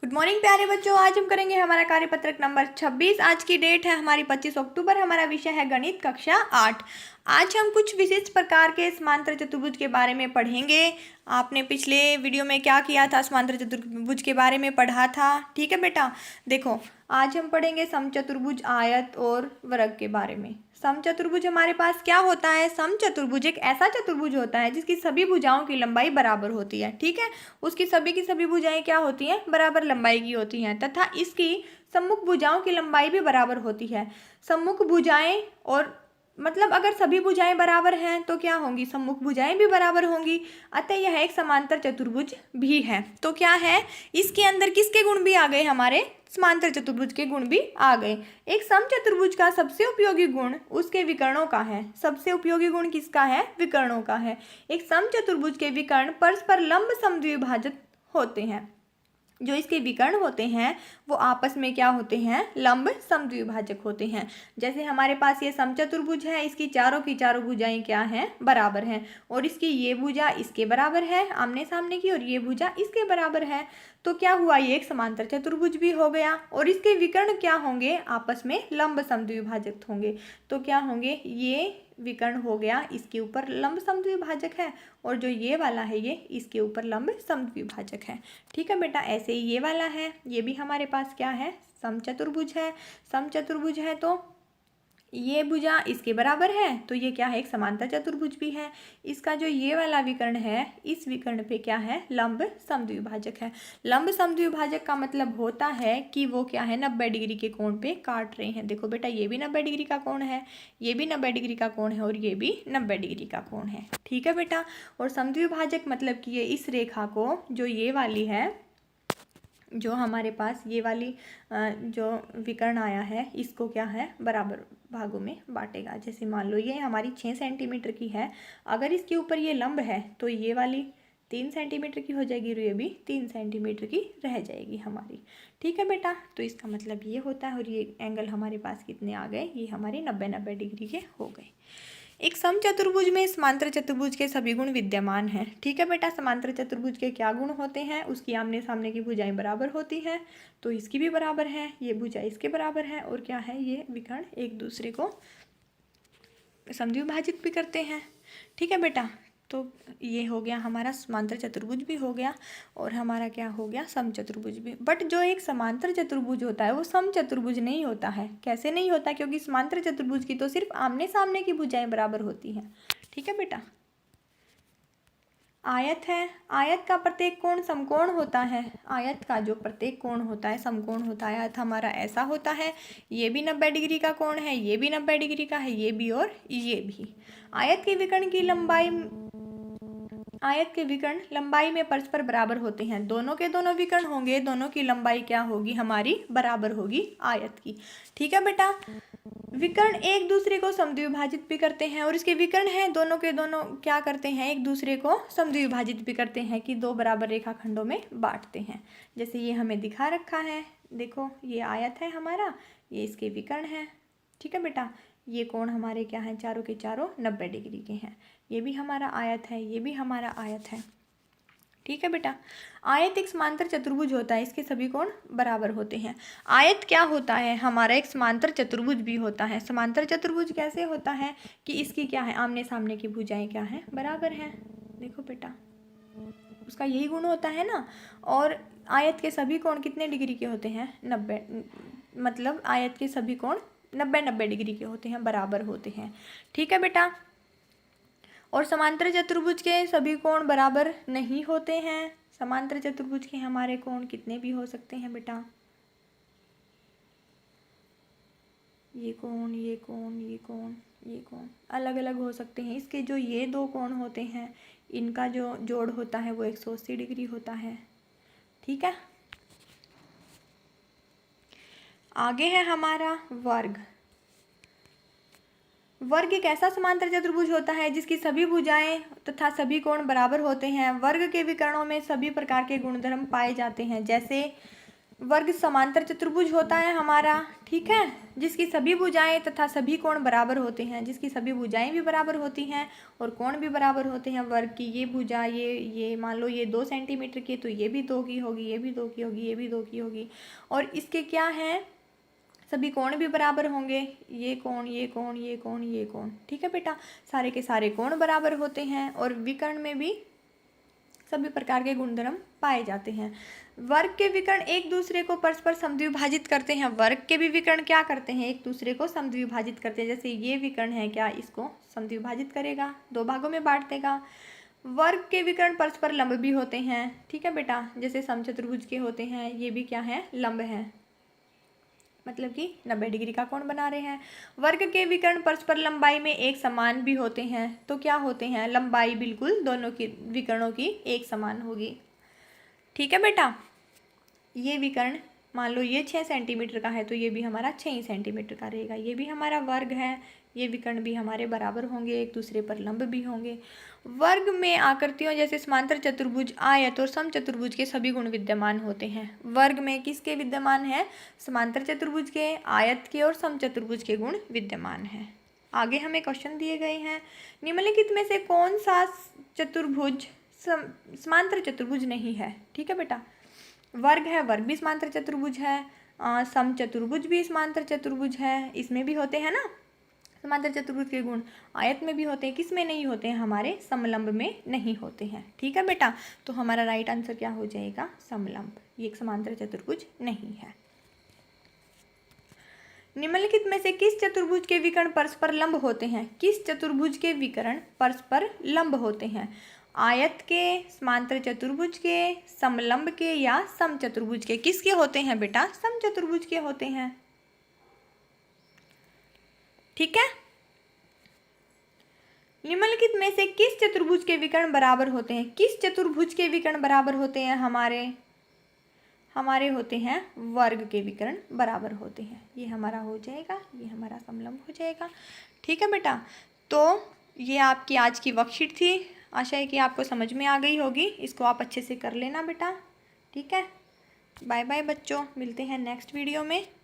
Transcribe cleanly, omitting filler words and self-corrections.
Good morning प्यारे बच्चों। आज हम करेंगे हमारा कार्यपत्रक नंबर 26। आज की डेट है हमारी 25 अक्टूबर। हमारा विषय है गणित कक्षा 8। आज हम कुछ विशिष्ट प्रकार के समांतर चतुर्भुज के बारे में पढ़ेंगे। आपने पिछले वीडियो में क्या किया था, समांतर चतुर्भुज के बारे में पढ़ा था। ठीक है बेटा, देखो आज हम पढ़ेंगे समचतुर्भुज, आयत और वर्ग के बारे में। समचतुर्भुज हमारे पास क्या होता है? समचतुर्भुज एक ऐसा चतुर्भुज होता है जिसकी सभी भुजाओं की लंबाई बराबर होती है। ठीक है, उसकी सभी की सभी भुजाएं क्या होती हैं? बराबर लंबाई की होती हैं तथा इसकी सम्मुख भुजाओं की लंबाई भी बराबर होती है। सम्मुख भुजाएं और मतलब अगर सभी भुजाएं बराबर हैं तो क्या होंगी? सम्मुख भुजाएं भी बराबर होंगी। अतः यह एक समांतर चतुर्भुज भी है। तो क्या है, इसके अंदर किसके गुण भी आ गए? हमारे समांतर चतुर्भुज के गुण भी आ गए। एक समचतुर्भुज का सबसे उपयोगी गुण उसके विकर्णों का है। सबसे उपयोगी गुण किसका है? विकर्णों का है। एक समचतुर्भुज के विकर्ण परस्पर लंब समद्विभाजक होते हैं। जो इसके विकर्ण होते हैं वो आपस में क्या होते हैं? लंब समद्विभाजक होते हैं। जैसे हमारे पास ये समचतुर्भुज है, इसकी चारों की चारों भुजाएं क्या हैं? बराबर हैं। और इसकी ये भुजा इसके बराबर है आमने सामने की, और ये भुजा इसके बराबर है। तो क्या हुआ? ये एक समांतर चतुर्भुज भी हो गया। और इसके विकर्ण क्या होंगे? आपस में लंब समद्विभाजक होंगे। तो क्या होंगे? ये विकर्ण हो गया, इसके ऊपर लंब समद्विभाजक है, और जो ये वाला है ये इसके ऊपर लंब समद्विभाजक है। ठीक है बेटा, ऐसे ही ये वाला है, ये भी हमारे पास क्या है? समचतुर्भुज है। समचतुर्भुज है तो ये भुजा इसके बराबर है, तो ये क्या है? एक समांतर चतुर्भुज भी है। इसका जो ये वाला विकर्ण है, इस विकर्ण पे क्या है? लंब समद्विभाजक है। लंब समद्विभाजक का मतलब होता है कि वो क्या है? 90 डिग्री के कोण पे काट रहे हैं। देखो बेटा, ये भी 90 डिग्री का कोण है, ये भी 90 डिग्री का कोण है, और ये भी 90 डिग्री का कोण है। ठीक है बेटा, और समद्विभाजक मतलब कि ये इस रेखा को, जो ये वाली है, जो हमारे पास ये वाली जो विकर्ण आया है, इसको क्या है? बराबर भागों में बांटेगा। जैसे मान लो ये हमारी 6 सेंटीमीटर की है, अगर इसके ऊपर ये लंब है तो ये वाली 3 सेंटीमीटर की हो जाएगी, और ये भी 3 सेंटीमीटर की रह जाएगी हमारी। ठीक है बेटा, तो इसका मतलब ये होता है। और ये एंगल हमारे पास कितने आ गए? ये हमारे 90 डिग्री के हो गए। एक समचतुर्भुज में समांतर चतुर्भुज के सभी गुण विद्यमान हैं। ठीक है बेटा, समांतर चतुर्भुज के क्या गुण होते हैं? उसकी आमने सामने की भुजाएं बराबर होती हैं, तो इसकी भी बराबर है, ये भुजा इसके बराबर है, और क्या है? ये विकर्ण एक दूसरे को समद्विभाजित भी करते हैं। ठीक है बेटा, तो ये हो गया हमारा समांतर चतुर्भुज भी हो गया, और हमारा क्या हो गया? समचतुर्भुज भी। बट जो एक समांतर चतुर्भुज होता है वो समचतुर्भुज नहीं होता है। कैसे नहीं होता? क्योंकि समांतर चतुर्भुज की तो सिर्फ आमने सामने की भुजाएं बराबर होती हैं। ठीक है बेटा, आयत है, आयत का प्रत्येक कोण समकोण होता है। आयत का जो प्रत्येक कोण होता है समकोण होता है। आयत हमारा ऐसा होता है, ये भी 90 डिग्री का कोण है, ये भी 90 डिग्री का है, ये भी और ये भी। आयत के विकर्ण की लंबाई, आयत के विकर्ण लंबाई में परस्पर बराबर होते हैं। दोनों के दोनों विकर्ण होंगे, दोनों की लंबाई क्या होगी? हमारी बराबर होगी आयत की। ठीक है बेटा, विकर्ण एक दूसरे को समद्विभाजित भी करते हैं, और इसके विकर्ण हैं दोनों के दोनों क्या करते हैं? एक दूसरे को समद्विभाजित भी करते हैं कि दो बराबर रेखाखंडों में बांटते हैं। जैसे ये हमें दिखा रखा है, देखो ये आयत है हमारा, ये इसके विकर्ण है। ठीक है बेटा, ये कोण हमारे क्या हैं? चारों के चारों 90 डिग्री के हैं। ये भी हमारा आयत है, ये भी हमारा आयत है। ठीक है बेटा, आयत एक समांतर चतुर्भुज होता है, इसके सभी कोण बराबर होते हैं। आयत क्या होता है? हमारा एक समांतर चतुर्भुज भी होता है। समांतर चतुर्भुज कैसे होता है कि इसकी क्या है? आमने सामने की भुजाएं क्या है? बराबर हैं। देखो बेटा, उसका यही गुण होता है ना। और आयत के सभी कोण कितने डिग्री के होते हैं? 90, मतलब आयत के सभी कोण 90 डिग्री के होते हैं, बराबर होते हैं। ठीक है बेटा, और समांतर चतुर्भुज के सभी कोण बराबर नहीं होते हैं। समांतर चतुर्भुज के हमारे कोण कितने भी हो सकते हैं बेटा? ये कोण, ये कोण, ये कोण, ये कोण अलग अलग हो सकते हैं। इसके जो ये दो कोण होते हैं, इनका जो जोड़ होता है वो 180 डिग्री होता है। ठीक है, आगे है हमारा वर्ग। वर्ग एक ऐसा समांतर चतुर्भुज होता है जिसकी सभी भुजाएं तथा सभी कोण बराबर होते हैं। वर्ग के विकर्णों में सभी प्रकार के गुणधर्म पाए जाते हैं। जैसे वर्ग समांतर चतुर्भुज होता है हमारा, ठीक है, जिसकी सभी भुजाएं तथा सभी कोण बराबर होते हैं, जिसकी सभी भुजाएं भी बराबर होती हैं और कोण भी बराबर होते हैं। वर्ग की ये भुजा, ये मान लो ये 2 सेंटीमीटर की, तो ये भी 2 की होगी, ये भी 2 की होगी, ये भी 2 की होगी। और इसके क्या हैं, सभी कोण भी बराबर होंगे, ये कोण, ये कोण, ये कोण, ये कोण, ठीक है बेटा, सारे के सारे कोण बराबर होते हैं। और विकर्ण में भी सभी प्रकार के गुणधर्म पाए जाते हैं। वर्ग के विकर्ण एक दूसरे को परस्पर समद्विभाजित करते हैं। वर्ग के भी विकर्ण क्या करते हैं, एक दूसरे को समद्विभाजित करते हैं। जैसे ये विकर्ण है, क्या इसको समद्विभाजित करेगा, 2 भागों में बांट देगा। वर्ग के विकर्ण परस्पर लंब भी होते हैं, ठीक है बेटा, जैसे समचतुर्भुज के होते हैं, ये भी क्या है, लंब है, मतलब कि 90 डिग्री का कोण बना रहे हैं। वर्ग के विकर्ण परस्पर लंबाई में एक समान भी होते हैं, तो क्या होते हैं, लंबाई बिल्कुल दोनों की विकर्णों की एक समान होगी, ठीक है बेटा। ये विकर्ण मान लो ये 6 सेंटीमीटर का है, तो ये भी हमारा 6 ही सेंटीमीटर का रहेगा। ये भी हमारा वर्ग है, ये विकर्ण भी हमारे बराबर होंगे, एक दूसरे पर लंब भी होंगे। वर्ग में आकृतियों जैसे समांतर चतुर्भुज, आयत और समचतुर्भुज के सभी गुण विद्यमान होते हैं। वर्ग में किसके विद्यमान है, समांतर चतुर्भुज के, आयत के और समचतुर्भुज के गुण विद्यमान हैं। आगे हमें क्वेश्चन दिए गए हैं, निम्नलिखित में से कौन सा चतुर्भुज समांतर चतुर्भुज नहीं है, ठीक है बेटा। वर्ग है, वर्ग भी समांतर चतुर्भुज है, समचतुर्भुज भी समांतर चतुर्भुज है, इसमें भी होते हैं ना समांतर चतुर्भुज के गुण। आयत में भी होते हैं, किस में नहीं होते हैं, हमारे समलंब में नहीं होते हैं, ठीक है बेटा। तो हमारा राइट आंसर क्या हो जाएगा, समलंब, ये एक समांतर चतुर्भुज नहीं है। निम्नलिखित में से किस चतुर्भुज के विकर्ण परस्पर लंब होते हैं, किस चतुर्भुज के विकर्ण परस्पर लंब होते हैं, आयत के, समांतर चतुर्भुज के, समलंब के या समचतुर्भुज के। किसके होते हैं बेटा, समचतुर्भुज के होते हैं, ठीक है। निम्नलिखित में से किस चतुर्भुज के विकर्ण बराबर होते हैं, किस चतुर्भुज के विकर्ण बराबर होते हैं, हमारे होते हैं वर्ग के विकर्ण बराबर होते हैं। ये हमारा हो जाएगा, ये हमारा समलंब हो जाएगा, ठीक है बेटा। तो ये आपकी आज की वर्कशीट थी, आशा है कि आपको समझ में आ गई होगी। इसको आप अच्छे से कर लेना बेटा, ठीक है। बाय बाय बच्चों, मिलते हैं नेक्स्ट वीडियो में।